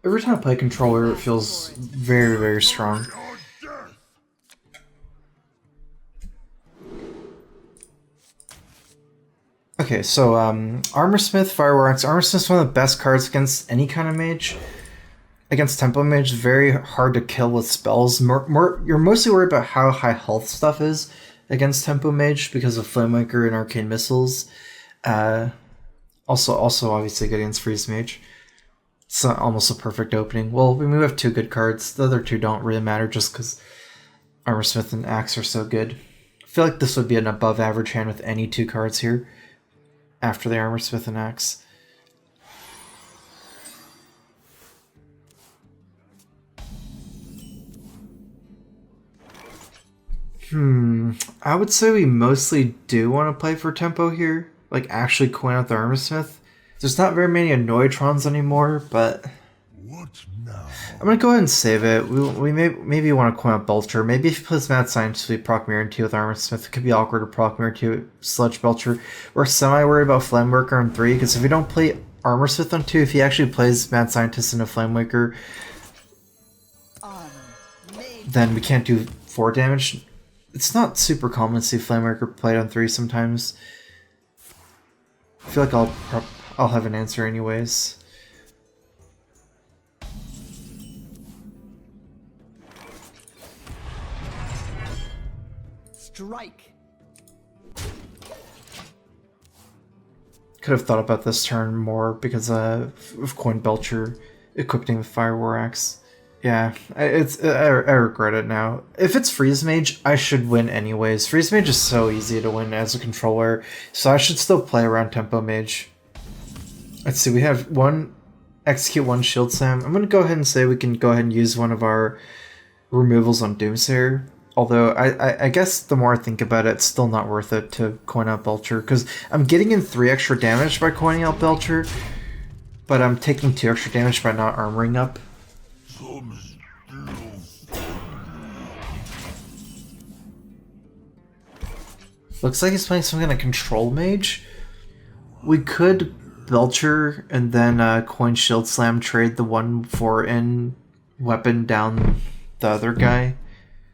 Every time I play controller, it feels very, very strong. Okay, so Armorsmith, Fireworks. Armorsmith's one of the best cards against any kind of mage. Against Tempo Mage, very hard to kill with spells. You're mostly worried about how high health stuff is against Tempo Mage because of Flamewaker and Arcane Missiles. Also obviously good against Freeze Mage. It's almost a perfect opening. Well, we have two good cards. The other two don't really matter just because Armorsmith and Axe are so good. I feel like this would be an above average hand with any two cards here after the Armorsmith and Axe. I would say we mostly do want to play for tempo here. Like, actually coin out the Armorsmith. There's not very many Annoytrons anymore, but What now? I'm gonna go ahead and save it. We maybe want to coin out Belcher. Maybe if he plays Mad Scientist, we proc Mirror 2 with Armorsmith. It could be awkward to proc Mirror 2 Sludge Belcher. We're semi-worried about Flamewaker on 3, because if we don't play Armorsmith on 2, if he actually plays Mad Scientist into Flamewaker, then we can't do 4 damage. It's not super common to see Flamewaker played on 3 sometimes. I feel like I'll have an answer anyways. Strike. Could have thought about this turn more because of Coin Belcher equipping the Fire War Axe. Yeah, I regret it now. If it's Freeze Mage, I should win anyways. Freeze Mage is so easy to win as a controller, so I should still play around Tempo Mage. Let's see, we have execute one Shield Slam. I'm going to go ahead and say we can go ahead and use one of our removals on Doomsayer. Although, I guess the more I think about it, it's still not worth it to coin out Belcher, because I'm getting in 3 extra damage by coining out Belcher, but I'm taking 2 extra damage by not armoring up. Looks like he's playing some kind of control mage. We could Belcher and then coin Shield Slam, trade the 1/4 weapon down the other guy.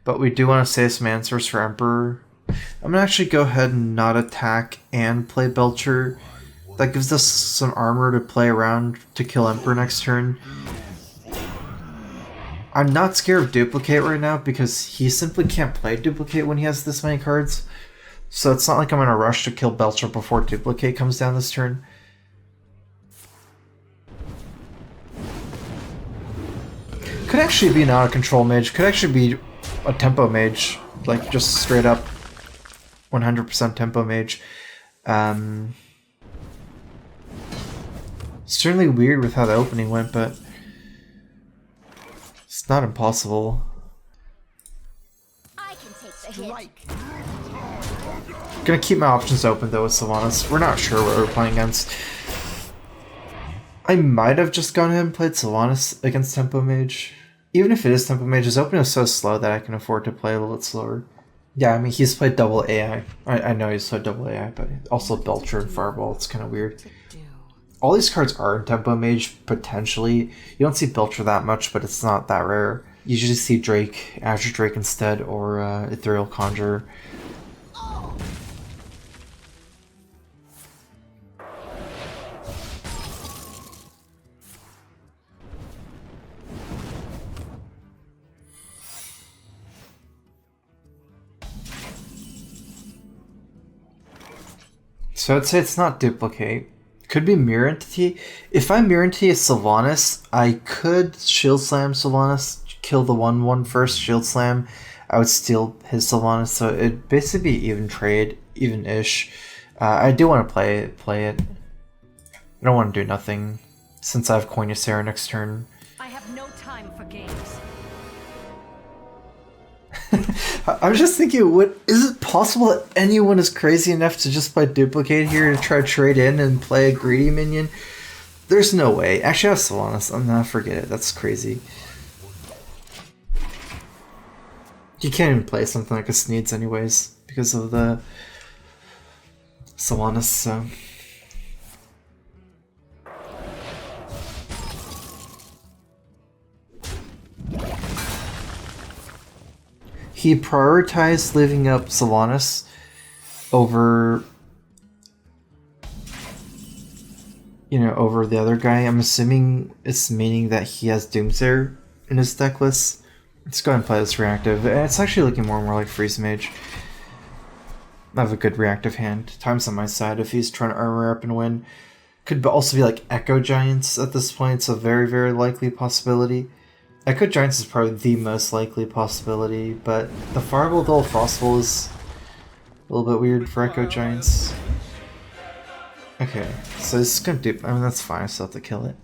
But we do want to save some answers for Emperor. I'm gonna actually go ahead and not attack and play Belcher. That gives us some armor to play around to kill Emperor next turn. I'm not scared of Duplicate right now because he simply can't play Duplicate when he has this many cards. So it's not like I'm in a rush to kill Belcher before Duplicate comes down this turn. Could actually be not a control mage, could actually be a tempo mage, like just straight up 100% tempo mage. Certainly weird with how the opening went, but it's not impossible. I can take the hit. Gonna keep my options open though with Sylvanas. We're not sure what we're playing against. I might have just gone ahead and played Sylvanas against Tempo Mage. Even if it is Tempo Mage, his opening is so slow that I can afford to play a little bit slower. Yeah, I mean, he's played double AI. I know he's played double AI, but also Belcher and Fireball. It's kind of weird. All these cards are in Tempo Mage, potentially. You don't see Belcher that much, but it's not that rare. You usually see Drake, Azure Drake instead, or Ethereal Conjurer. So I'd say it's not Duplicate. Could be Mirror Entity. If I Mirror Entity as Sylvanas, I could Shield Slam Sylvanas, kill the 1/1 first, Shield Slam. I would steal his Sylvanas, so it'd basically be even trade, even-ish. I do want to play it. I don't want to do nothing, since I have Coinusera next turn. I have no time for games. I was just thinking, is it possible that anyone is crazy enough to just play Duplicate here to try to trade in and play a greedy minion? There's no way. Actually, I have Sylvanas. I'm not forget it. That's crazy. You can't even play something like a Sneeds anyways because of the Sylvanas. So he prioritized leaving up Sylvanas over, you know, over the other guy. I'm assuming it's meaning that he has Doomsayer in his deck list. Let's go ahead and play this reactive. And it's actually looking more and more like Freeze Mage. I have a good reactive hand. Time's on my side if he's trying to armor up and win. Could also be like Echo Giants at this point. It's a very, very likely possibility. Echo Giants is probably the most likely possibility, but the Fireball Dual Frostful is a little bit weird for Echo Giants. Okay, so this is gonna do. I mean, that's fine. I still have to kill it.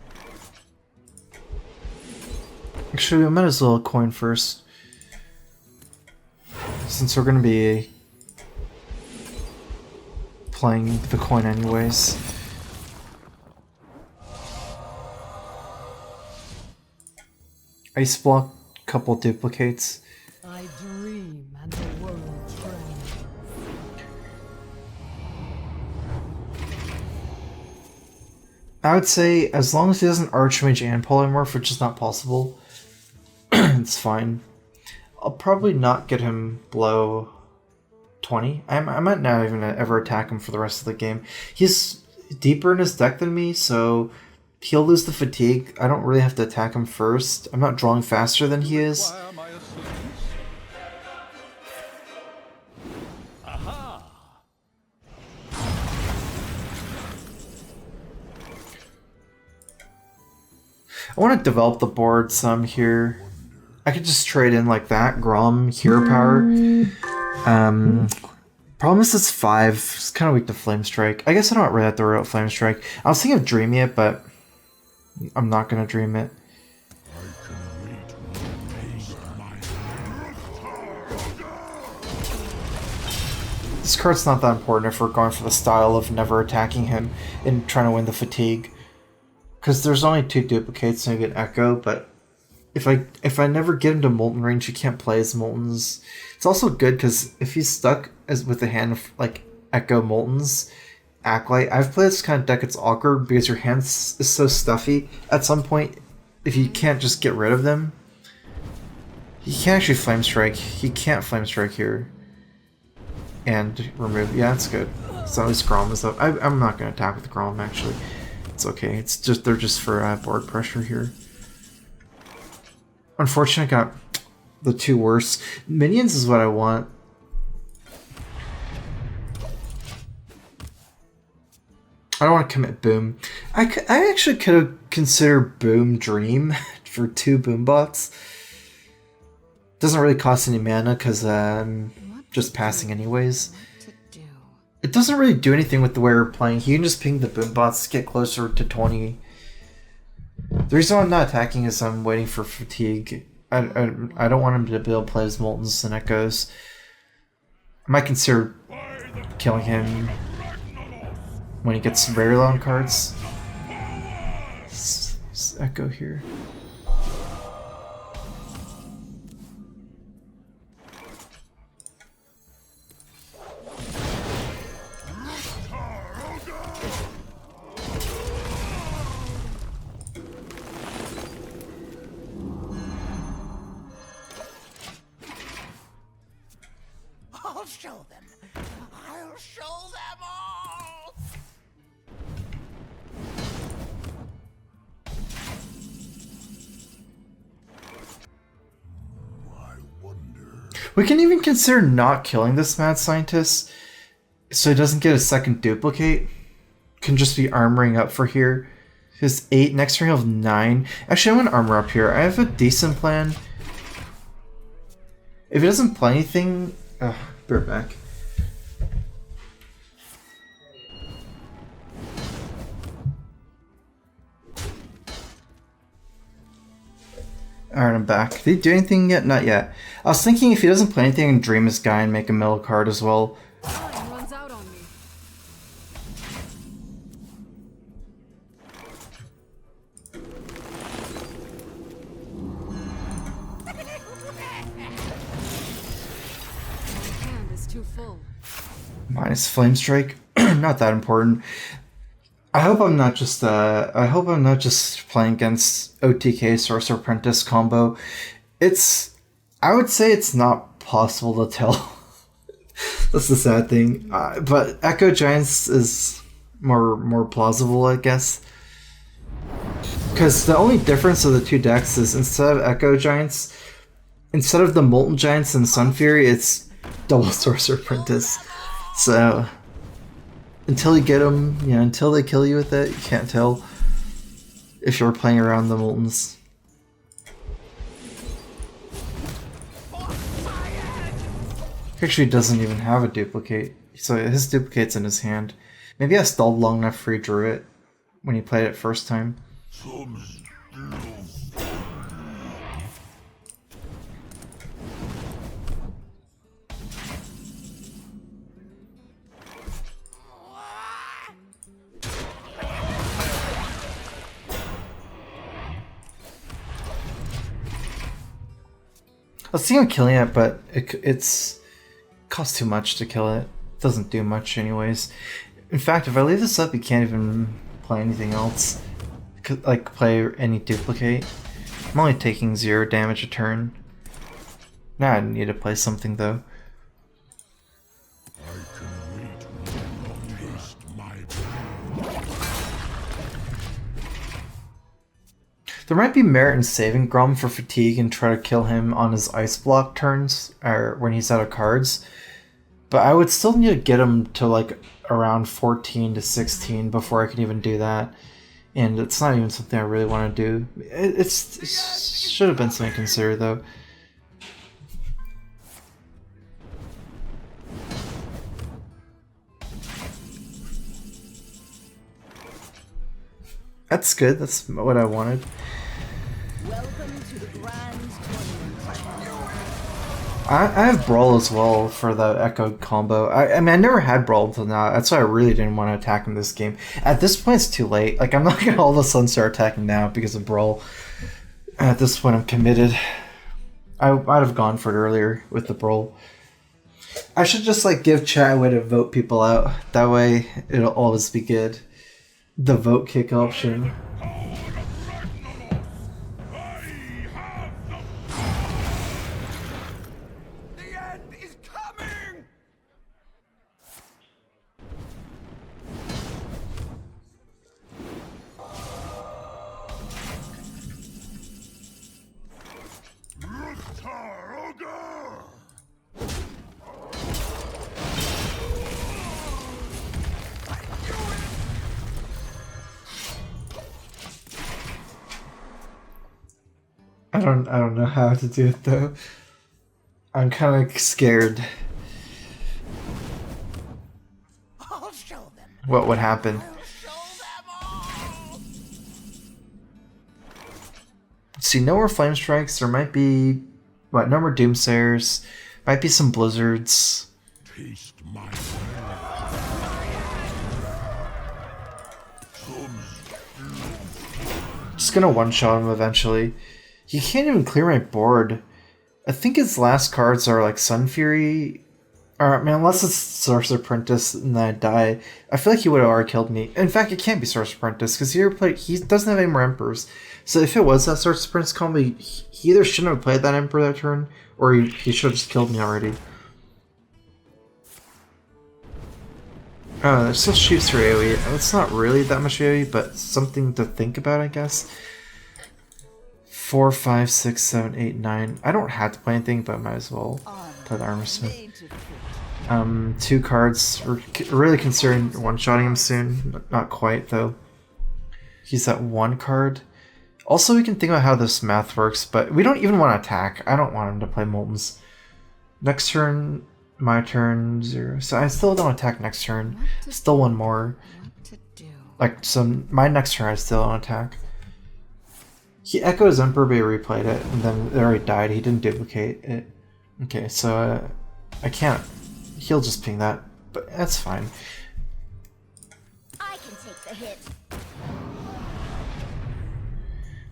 Actually, we might as well coin first, since we're gonna be playing the coin anyways. Ice block, couple duplicates. I dream and the world trembles. I would say as long as he doesn't Archmage and Polymorph, which is not possible, it's fine. I'll probably not get him below 20. I might not even ever attack him for the rest of the game. He's deeper in his deck than me, so he'll lose the fatigue. I don't really have to attack him first. I'm not drawing faster than he is. I want to develop the board some here. I could just trade in like that. Grom, Hero Power. Problem is it's 5. It's kind of weak to Flame Strike. I guess I don't really have to worry about Flame Strike. I was thinking of Dream it, but I'm not going to Dream it. This card's not that important if we're going for the style of never attacking him and trying to win the fatigue. Because there's only 2 duplicates and I get Echo, but if I never get him to Molten range, you can't play as Moltens. It's also good because if he's stuck as with a hand of like Echo Moltens, Acolyte, I've played this kind of deck, it's awkward because your hand is so stuffy. At some point, if you can't just get rid of them, he can't actually Flame Strike. He can't Flame Strike here. And remove, yeah, that's good. So at least Grom is up. I'm not going to attack with Grom actually. It's okay. It's just they're just for board pressure here. Unfortunately, I got the 2 worst. Minions is what I want. I don't want to commit Boom. I actually could have considered Boom Dream for 2 Boom bots. Doesn't really cost any mana because I'm just passing anyways. It doesn't really do anything with the way we're playing. You can just ping the Boom bots, get closer to 20. The reason why I'm not attacking is I'm waiting for fatigue. I don't want him to be able to play his Moltens and Echoes. I might consider killing him when he gets very low on cards. Let's Echo here. I'll show them. I'll show them all. We can even consider not killing this mad scientist so he doesn't get a second duplicate. Can just be armoring up for here. His 8, next turn he'll have 9. Actually, I'm gonna armor up here. I have a decent plan. If he doesn't play anything... be right back. Alright, I'm back. Did he do anything yet? Not yet. I was thinking if he doesn't play anything, and Dream this guy and make a middle card as well. Time runs out on me. Hand is too full. Minus Flame Strike. Not that important. I hope I'm not just playing against OTK Sorcerer Apprentice combo. I would say it's not possible to tell. That's the sad thing. But Echo Giants is more plausible, I guess. Because the only difference of the two decks is instead of Echo Giants, instead of the Molten Giants and Sun Fury, it's double Sorcerer Apprentice. So until you get them, you know, until they kill you with it, you can't tell if you're playing around the Moltens. He actually doesn't even have a duplicate, so his duplicate's in his hand. Maybe I stalled long enough for he drew it when he played it first time. I was thinking of killing it, but it's costs too much to kill it. It doesn't do much anyways. In fact, if I leave this up, you can't even play anything else. Like play any duplicate. I'm only taking 0 damage a turn. Now I need to play something though. There might be merit in saving Grom for fatigue and try to kill him on his ice block turns, or when he's out of cards. But I would still need to get him to like around 14 to 16 before I can even do that. And it's not even something I really want to do. It should have been something to consider though. That's good, that's what I wanted. Welcome to the Grand Tournament. I have Brawl as well for the Echo combo. I mean, I never had Brawl until now. That's why I really didn't want to attack in this game. At this point, it's too late. Like, I'm not going to all of a sudden start attacking now because of Brawl. At this point, I'm committed. I might have gone for it earlier with the Brawl. I should just, like, give chat a way to vote people out. That way, it'll always be good. The vote kick option. I don't know how to do it though. I'm kind of scared. I'll show them. What would happen? I'll show them all. See, no more Flame Strikes. There might be, what, no more Doomsayers. Might be some Blizzards. Taste my Just gonna one-shot him eventually. He can't even clear my board. I think his last cards are like Sun Fury. Or, I mean, unless it's Sorcerer Apprentice and then I die. I feel like he would have already killed me. In fact, it can't be Sorcerer Apprentice because he doesn't have any more Emperors. So if it was that Sorcerer Apprentice combo, he either shouldn't have played that Emperor that turn, or he should have just killed me already. That still shoots for AoE. That's not really that much AoE, but something to think about, I guess. 4, 5, 6, 7, 8, 9. I don't have to play anything, but I might as well play the Armor Smith. 2 cards. We're really considering one-shotting him soon. Not quite, though. He's at 1 card. Also, we can think about how this math works, but we don't even want to attack. I don't want him to play Moltens. Next turn, my turn, 0. So I still don't attack next turn. Still 1 more. Like, so my next turn I still don't attack. He echoed his Emperor, but he replayed it, and then it already died. He didn't duplicate it. Okay, so I can't. He'll just ping that, but that's fine. I can take the hit.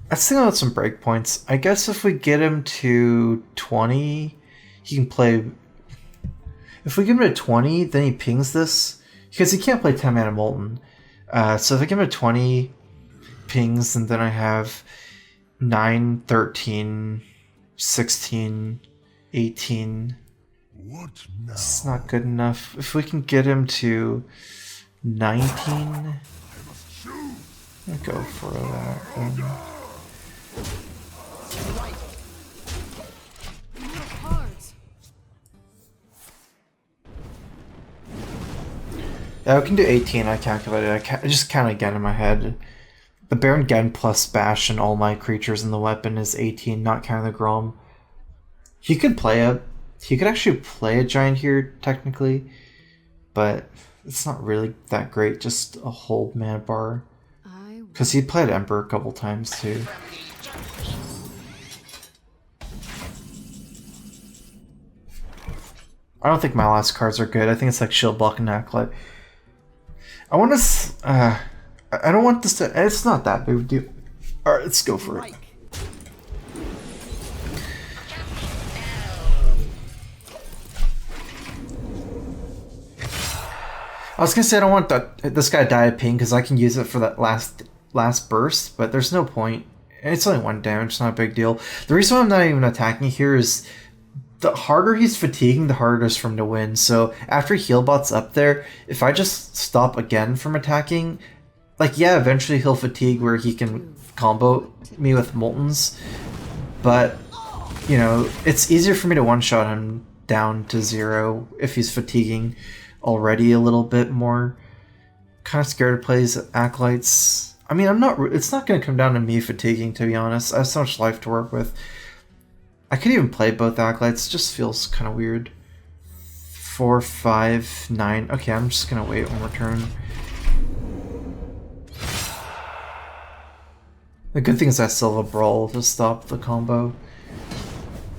Let's think about some breakpoints. I guess if we get him to 20, he can play. If we give him to 20, then he pings this because he can't play 10 mana Molten. So if I give him to 20 pings, and then I have 9, 13, 16, 18. What now? It's not good enough. If we can get him to 19, I'll go for that. Cards. Yeah, we can do 18. I calculated. I just counted again in my head. The Baron Gen plus Bash and all my creatures in the weapon is 18, not counting the Grom. He could actually play a giant here, technically, but it's not really that great, just a whole mana bar. Because he played Emperor a couple times, too. I don't think my last cards are good. I think it's like Shield Block and Acolyte. I want to... I don't want this to... It's not that big of a deal. Alright, let's go for it. I was gonna say I don't want this guy to die of ping because I can use it for that last burst, but there's no point. It's only 1 damage, it's not a big deal. The reason why I'm not even attacking here is the harder he's fatiguing, the harder it is for him to win. So after Healbot's up there, if I just stop again from attacking, like, yeah, eventually he'll fatigue where he can combo me with Moltens, but, you know, it's easier for me to one-shot him down to 0 if he's fatiguing already a little bit more. Kind of scared to play his Acolytes. I mean, it's not going to come down to me fatiguing, to be honest. I have so much life to work with. I could even play both Acolytes, it just feels kind of weird. 4, 5, 9. Okay, I'm just going to wait one more turn. The good thing is I still have a Brawl to stop the combo.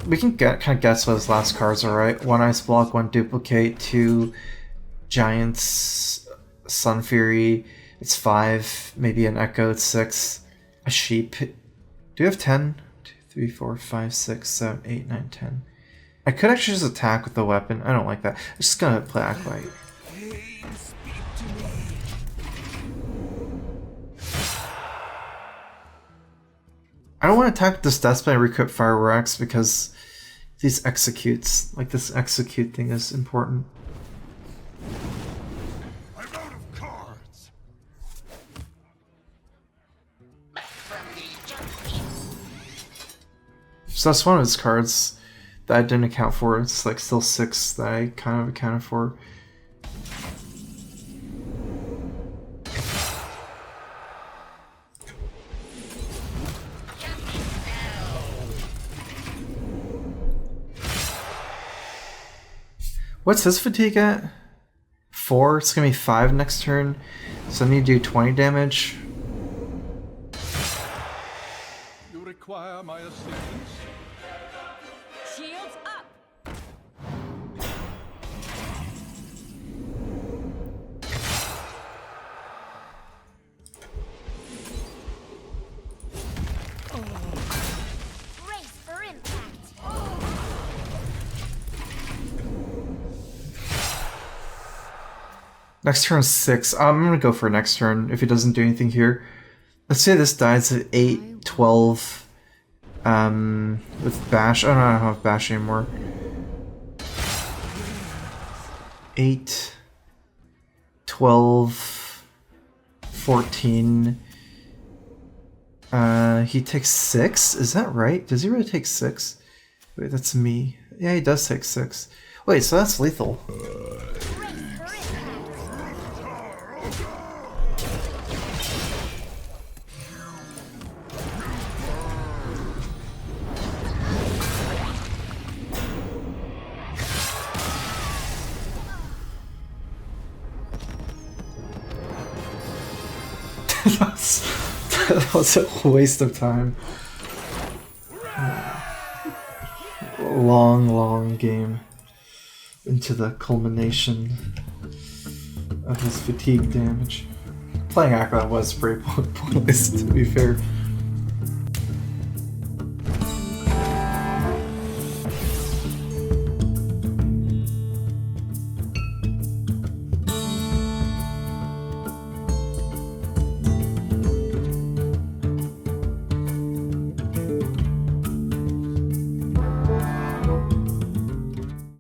We can kind of guess what his last cards are, right? 1 Ice Block, 1 Duplicate, 2 Giants, Sun Fury, it's 5, maybe an Echo, it's 6, a Sheep. Do you have 10? 2, 3, 4, 5, 6, 7, 8, 9, 10. I could actually just attack with the weapon. I don't like that. I'm just gonna play Acolyte. I don't want to attack with this Deathspell and Recrypt Fireworks because these executes, like this execute thing is important. I'm out of cards. So that's one of his cards that I didn't account for. It's like still 6 that I kind of accounted for. What's his fatigue at? 4? It's gonna be 5 next turn. So I need to do 20 damage. You require my assistance? Shields up. Brace for impact. Next turn is 6. I'm gonna go for next turn if he doesn't do anything here. Let's say this dies at 8, 12. With Bash. Oh no, I don't have Bash anymore. 8, 12, 14. He takes 6? Is that right? Does he really take 6? Wait, that's me. Yeah, he does take 6. Wait, so that's lethal. That was a waste of time. Long game into the culmination of his fatigue damage. Playing Acolyte was pretty pointless, to be fair.